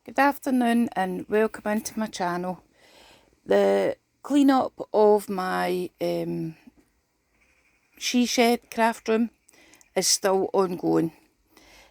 Good afternoon and welcome into my channel. The clean up of my she shed craft room is still ongoing.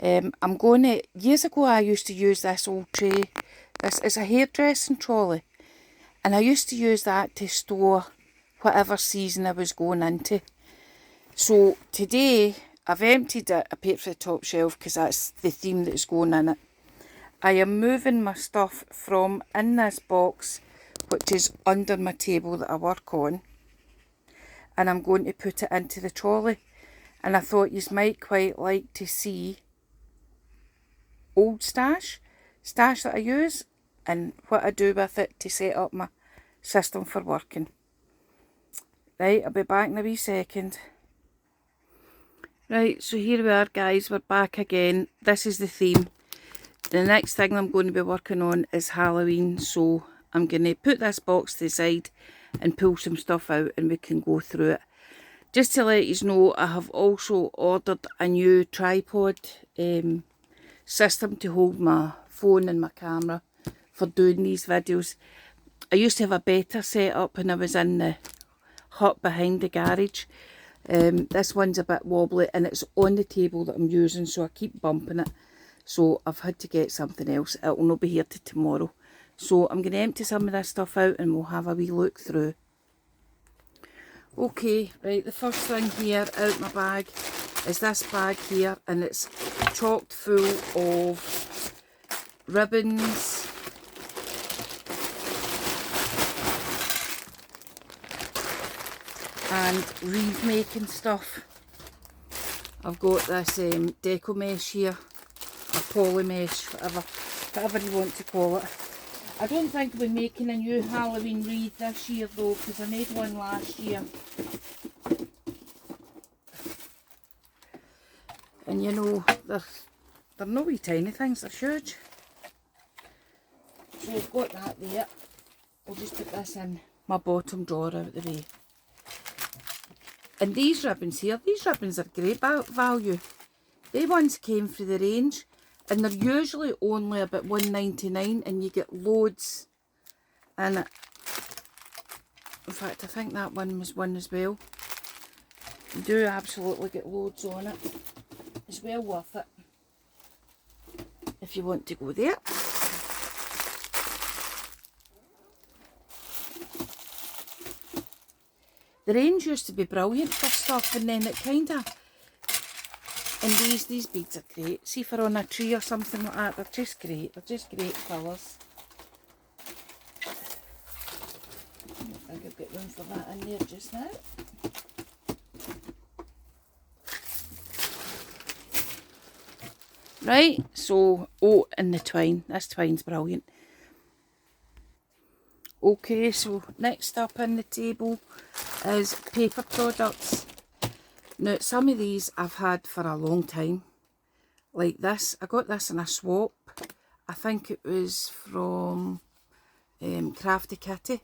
I'm going to, years ago I used to use this old tray. This is a hairdressing trolley and I used to use that to store whatever season I was going into. So today I've emptied it, I put it for the top shelf because that's the theme that's going in it. I am moving my stuff from in this box, which is under my table that I work on, and I'm going to put it into the trolley. And I thought you might quite like to see old stash that I use and what I do with it to set up my system for working. Right, I'll be back in a wee second. Right, so here we are guys, we're back again. This is the theme. The next thing I'm going to be working on is Halloween, so I'm going to put this box to the side and pull some stuff out and we can go through it. Just to let you know, I have also ordered a new tripod system to hold my phone and my camera for doing these videos. I used to have a better setup when I was in the hut behind the garage. This one's a bit wobbly and it's on the table that I'm using, so I keep bumping it. So I've had to get something else. It will not be here till tomorrow. So I'm going to empty some of this stuff out and we'll have a wee look through. Okay, right, the first thing here out my bag is this bag here, and it's chocked full of ribbons, and wreath making stuff. I've got this deco mesh here, or poly mesh, whatever you want to call it. I don't think we're making a new Halloween wreath this year though, because I made one last year. And you know, they're no wee tiny things, they're huge. So I've got that there. I'll just put this in my bottom drawer out the way. And these ribbons here, these ribbons are great value. They ones came through the range. And they're usually only about $1.99 and you get loads in it. In fact, I think that one was one as well. You do absolutely get loads on it. It's well worth it if you want to go there. The range used to be brilliant for stuff, and then it kind of... And these beads are great. See, for on a tree or something like that, they're just great. They're just great colours. I don't think I've got room for that in there just now. Right, so, oh, and the twine. This twine's brilliant. Okay, so next up on the table is paper products. Now, some of these I've had for a long time. Like this, I got this in a swap. I think it was from Crafty Kitty.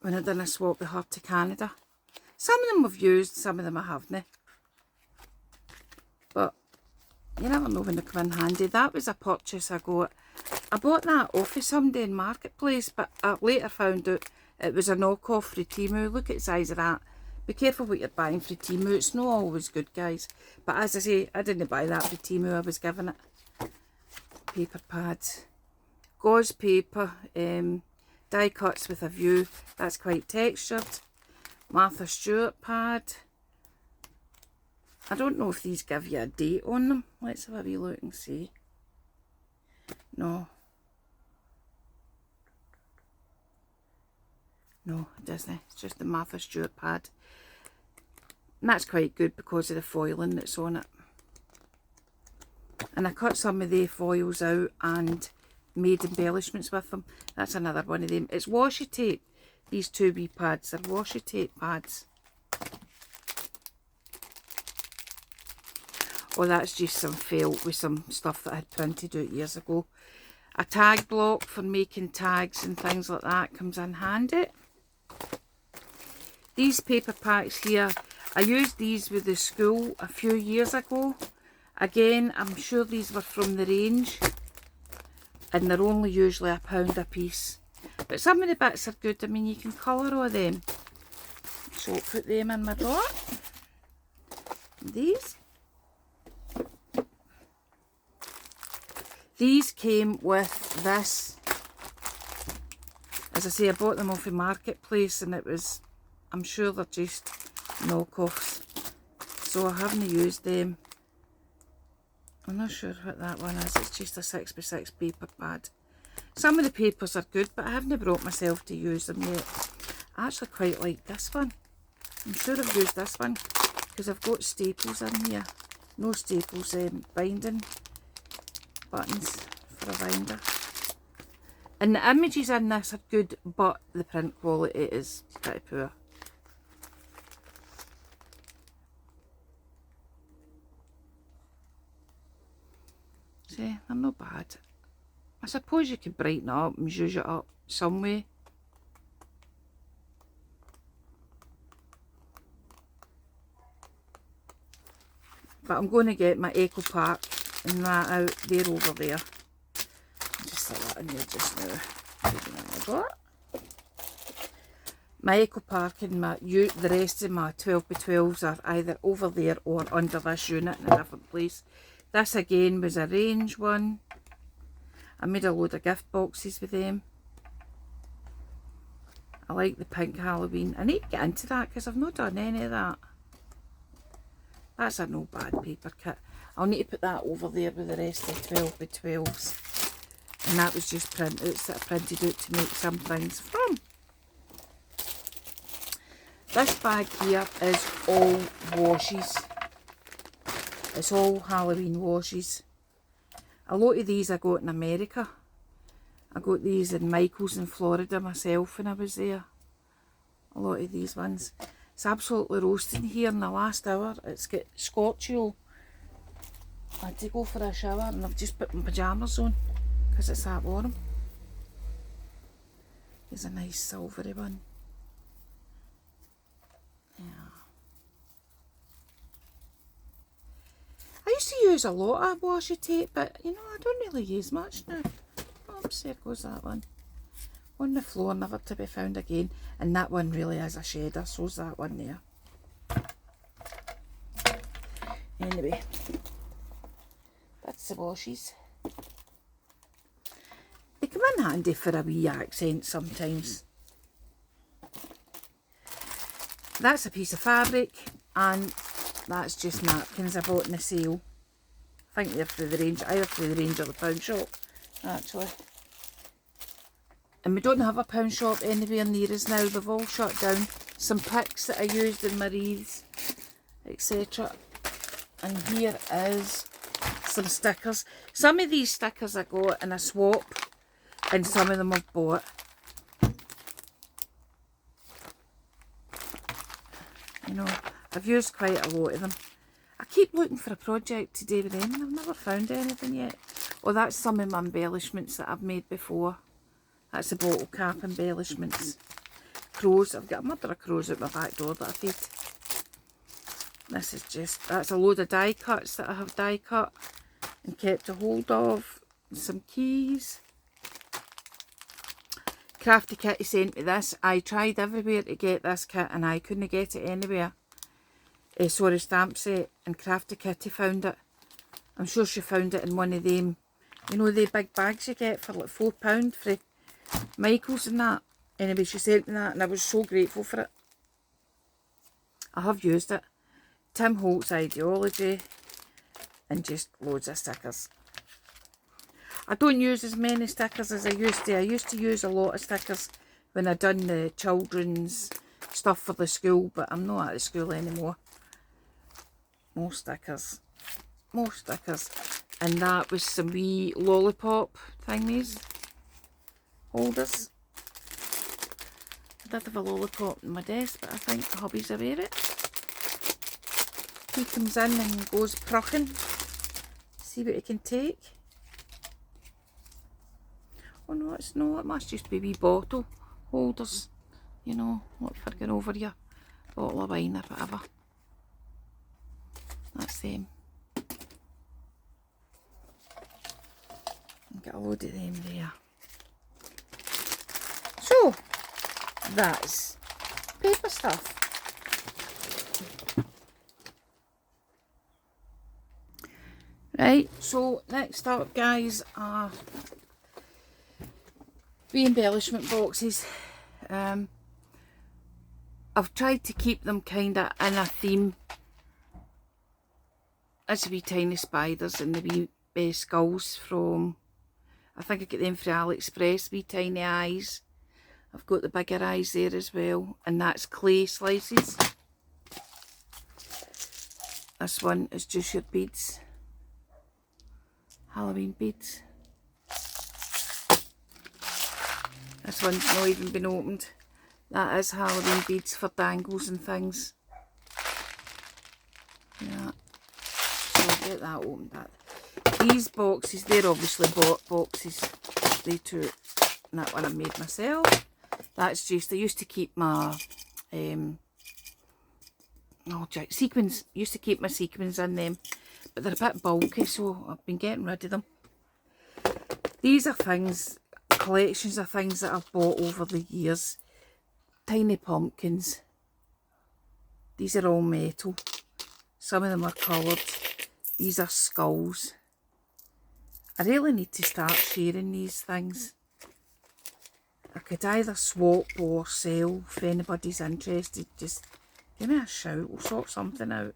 When I done a swap with her to Canada. Some of them I've used, some of them I haven't. But you never know when they come in handy. That was a purchase I got. I bought that off of somebody in Marketplace, but I later found out it was a knockoff for Temu. Look at the size of that. Be careful what you're buying for Temu. It's not always good, guys. But as I say, I didn't buy that for Temu. I was given it. Paper pads. Gauze paper. Die cuts with a view. That's quite textured. Martha Stewart pad. I don't know if these give you a date on them. Let's have a wee look and see. No. No, it doesn't. It's just the Martha Stewart pad. And that's quite good because of the foiling that's on it. And I cut some of the foils out and made embellishments with them. That's another one of them. It's washi tape. These two wee pads. They're washi tape pads. Oh, that's just some felt with some stuff that I had printed out years ago. A tag block for making tags and things like that comes in handy. These paper packs here, I used these with the school a few years ago, Again, I'm sure these were from the range, and they're only usually £1 a piece. But some of the bits are good. I mean, you can colour all them. So put them in my drawer. These came with this. As I say, I bought them off the marketplace, and it was, I'm sure they're just knockoffs. So I haven't used them. I'm not sure what that one is. It's just a 6x6 paper pad. Some of the papers are good, but I haven't brought myself to use them yet. I actually quite like this one. I'm sure I've used this one because I've got staples in here. No staples, binding buttons for a binder. And the images in this are good, but the print quality is pretty poor. See, they're not bad. I suppose you could brighten it up and zhuzh it up some way. But I'm going to get my Eco Park and that out. They're over there. I'll just set that in there just now. My Eco Park and the rest of my 12x12s are either over there or under this unit in a different place. This again was a range one. I made a load of gift boxes with them. I like the pink Halloween. I need to get into that because I've not done any of that. That's a no bad paper kit. I'll need to put that over there with the rest of the 12x12s. And that was just printouts that I printed out to make some things from. This bag here is all washes. It's all Halloween washes. A lot of these I got in America. I got these in Michael's in Florida myself when I was there. A lot of these ones. It's absolutely roasting here in the last hour. It's got Scotch-Ole. I had to go for a shower and I've just put my pyjamas on because it's that warm. Here's a nice silvery one. Yeah. I used to use a lot of washi tape, but you know, I don't really use much now. Oops, there goes that one. On the floor, never to be found again. And that one really is a shedder, so's that one there. Anyway, that's the washes. They come in handy for a wee accent sometimes. That's a piece of fabric, and that's just napkins I bought in the sale. I think they're through the range, either through the range or the pound shop, actually. And we don't have a pound shop anywhere near us now, they've all shut down. Some picks that I used in my wreaths, etc. And here is some stickers. Some of these stickers I got in a swap, and some of them I've bought. You know, I've used quite a lot of them. I keep looking for a project to do with them and I've never found anything yet. Oh, that's some of my embellishments that I've made before. That's the bottle cap embellishments. Crows. I've got a murder of crows out my back door that I feed. This is just, that's a load of die cuts that I have die cut and kept a hold of. Some keys. Crafty Kitty sent me this. I tried everywhere to get this kit and I couldn't get it anywhere. Sorry, stamp set, and Crafty Kitty found it. I'm sure she found it in one of them, you know, the big bags you get for like £4 for Michael's and that. Anyway, she sent me that and I was so grateful for it. I have used it. Tim Holtz Ideology, and just loads of stickers. I don't use as many stickers as I used to. I used to use a lot of stickers when I done the children's stuff for the school, but I'm not at the school anymore. More stickers. More stickers. And that was some wee lollipop thingies. Holders. I did have a lollipop on my desk, but I think the hubby's aware of it. He comes in and goes prucking. See what he can take. Oh no, it's no, it must just be wee bottle holders. You know, look for going over your bottle of wine or whatever. That's them. Get a load of them there. So, that's paper stuff. Right, so next up, guys, are re-embellishment boxes. I've tried to keep them kind of in a theme. That's the wee tiny spiders and the wee skulls from, I think I get them from AliExpress, wee tiny eyes. I've got the bigger eyes there as well, and that's clay slices. This one is just your beads. Halloween beads. This one's not even been opened. That is Halloween beads for dangles and things. Yeah. So I'll get that opened. These boxes, they're obviously bought boxes. They two. And that one I made myself. That's just, I used to keep my sequins. Used to keep my sequins in them. But they're a bit bulky, so I've been getting rid of them. These are things, collections of things that I've bought over the years. Tiny pumpkins. These are all metal. Some of them are coloured. These are skulls. I really need to start sharing these things. I could either swap or sell if anybody's interested. Just give me a shout, we'll sort something out.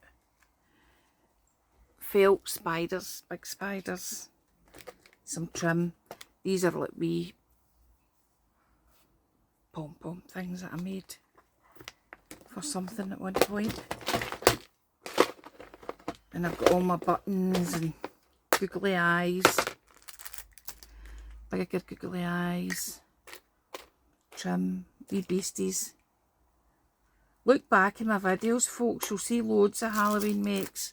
Felt spiders, big spiders, some trim. These are like wee pom-pom things that I made for something at one point. And I've got all my buttons and googly eyes, bigger googly eyes, trim, wee beasties. Look back in my videos, folks, you'll see loads of Halloween makes.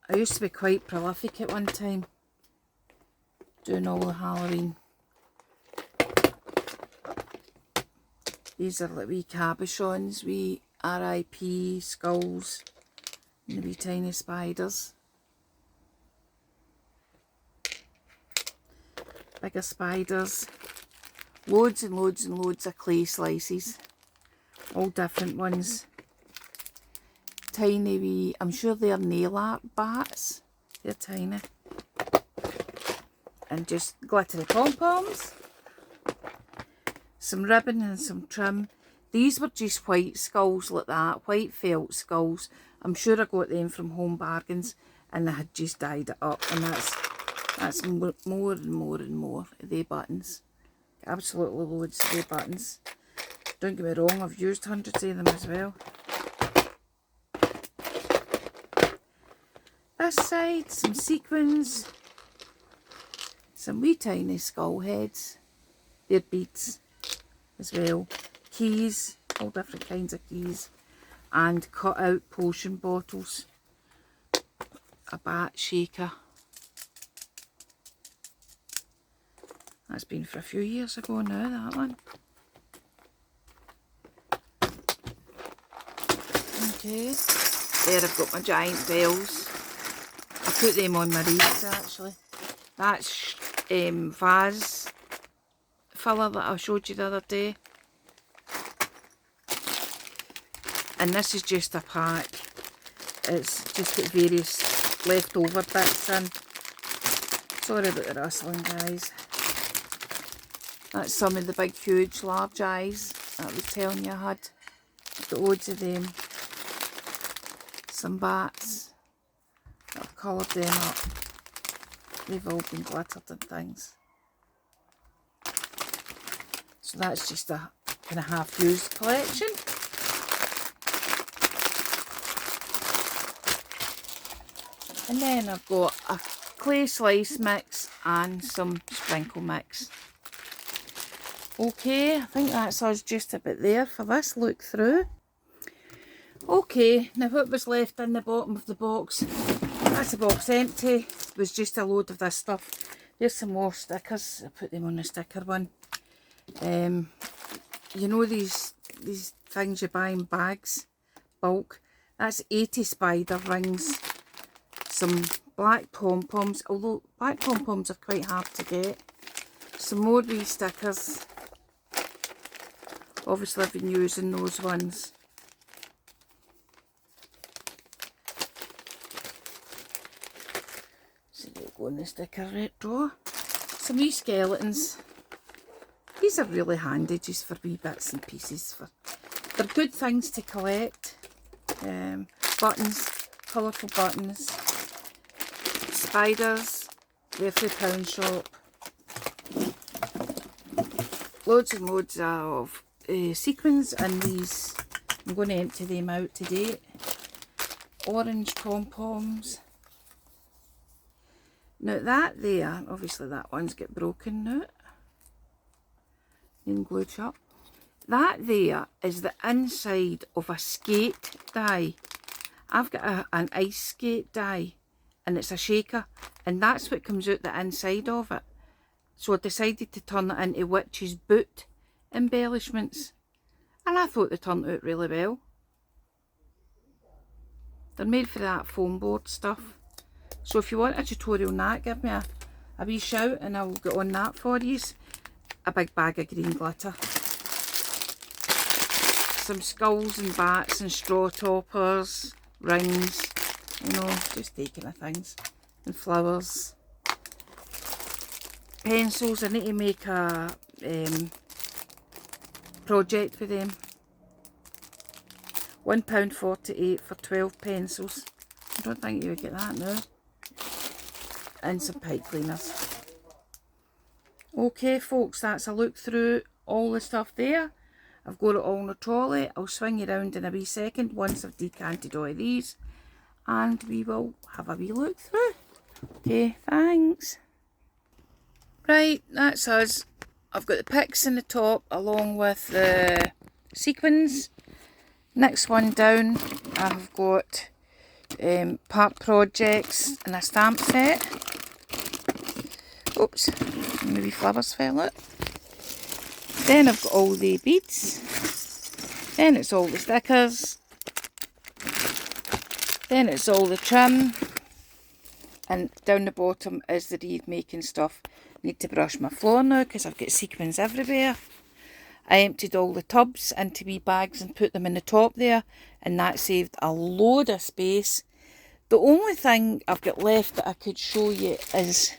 I used to be quite prolific at one time, doing all the Halloween. These are like wee cabochons, wee RIP skulls, and the wee tiny spiders. Bigger spiders. Loads and loads and loads of clay slices. All different ones. Tiny wee, I'm sure they're nail art bats. They're tiny. And just glittery pom-poms. Some ribbon and some trim. These were just white skulls like that, white felt skulls. I'm sure I got them from Home Bargains and they had just dyed it up, and that's more and more and more of their buttons. Absolutely loads of their buttons. Don't get me wrong, I've used hundreds of them as well. This side, some sequins, some wee tiny skull heads. They're beads as well. Keys, all different kinds of keys. And cut out potion bottles. A bat shaker. That's been for a few years ago now, that one. Okay. There I've got my giant bells. I put them on my wreaths actually. That's vase filler that I showed you the other day. And this is just a pack. It's just got various leftover bits in. Sorry about the rustling, guys. That's some of the big, huge, large eyes that I was telling you I had. I've got loads of them. Some bats. I've coloured them up. They've all been glittered and things. So that's just a kind of half-used collection. And then I've got a clay slice mix and some sprinkle mix. Okay, I think that's us just about there for this look through. Okay, now what was left in the bottom of the box, that's the box empty, it was just a load of this stuff. There's some more stickers, I put them on the sticker one. You know these things you buy in bags, bulk, that's 80 spider rings, some black pom-poms, although black pom-poms are quite hard to get. Some more wee stickers. Obviously I've been using those ones. So they'll go in the sticker drawer. Some wee skeletons. These are really handy just for wee bits and pieces. They're good things to collect. Buttons, colourful buttons. Spiders, they're from the pound shop. Loads and loads of sequins in these. I'm going to empty them out today. Orange pom-poms. Now that there, obviously that one's got broken now. And glued shut. That there is the inside of a skate die. I've got an ice skate die and it's a shaker, and that's what comes out the inside of it. So I decided to turn it into witch's boot embellishments, and I thought they turned out really well. They're made for that foam board stuff. So if you want a tutorial on that, give me a wee shout and I'll get on that for you. A big bag of green glitter. Some skulls and bats and straw toppers, rings, you know, just taking of things. And flowers. Pencils, I need to make a project with them. £1.48 for 12 pencils. I don't think you would get that now. And some pipe cleaners. Okay folks, that's a look through all the stuff there. I've got it all in the trolley. I'll swing you around in a wee second once I've decanted all of these. And we will have a wee look through. Okay, thanks. Right, that's us. I've got the picks in the top along with the sequins. Next one down, I've got part projects and a stamp set. Oops, maybe flowers fell out. Then I've got all the beads. Then it's all the stickers. Then it's all the trim. And down the bottom is the wreath making stuff. Need to brush my floor now because I've got sequins everywhere. I emptied all the tubs into wee bags and put them in the top there, and that saved a load of space. The only thing I've got left that I could show you is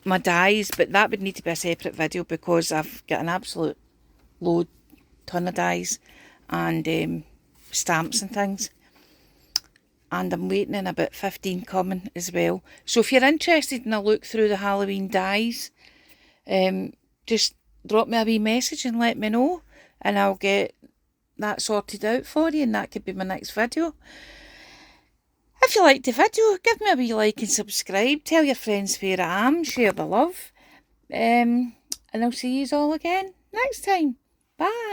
my dies, but that would need to be a separate video because I've got an absolute ton of dies and stamps and things. And I'm waiting in about 15 coming as well. So if you're interested in a look through the Halloween dies, just drop me a wee message and let me know, and I'll get that sorted out for you, and that could be my next video. If you liked the video, give me a wee like and subscribe. Tell your friends where I am. Share the love. And I'll see you all again next time. Bye.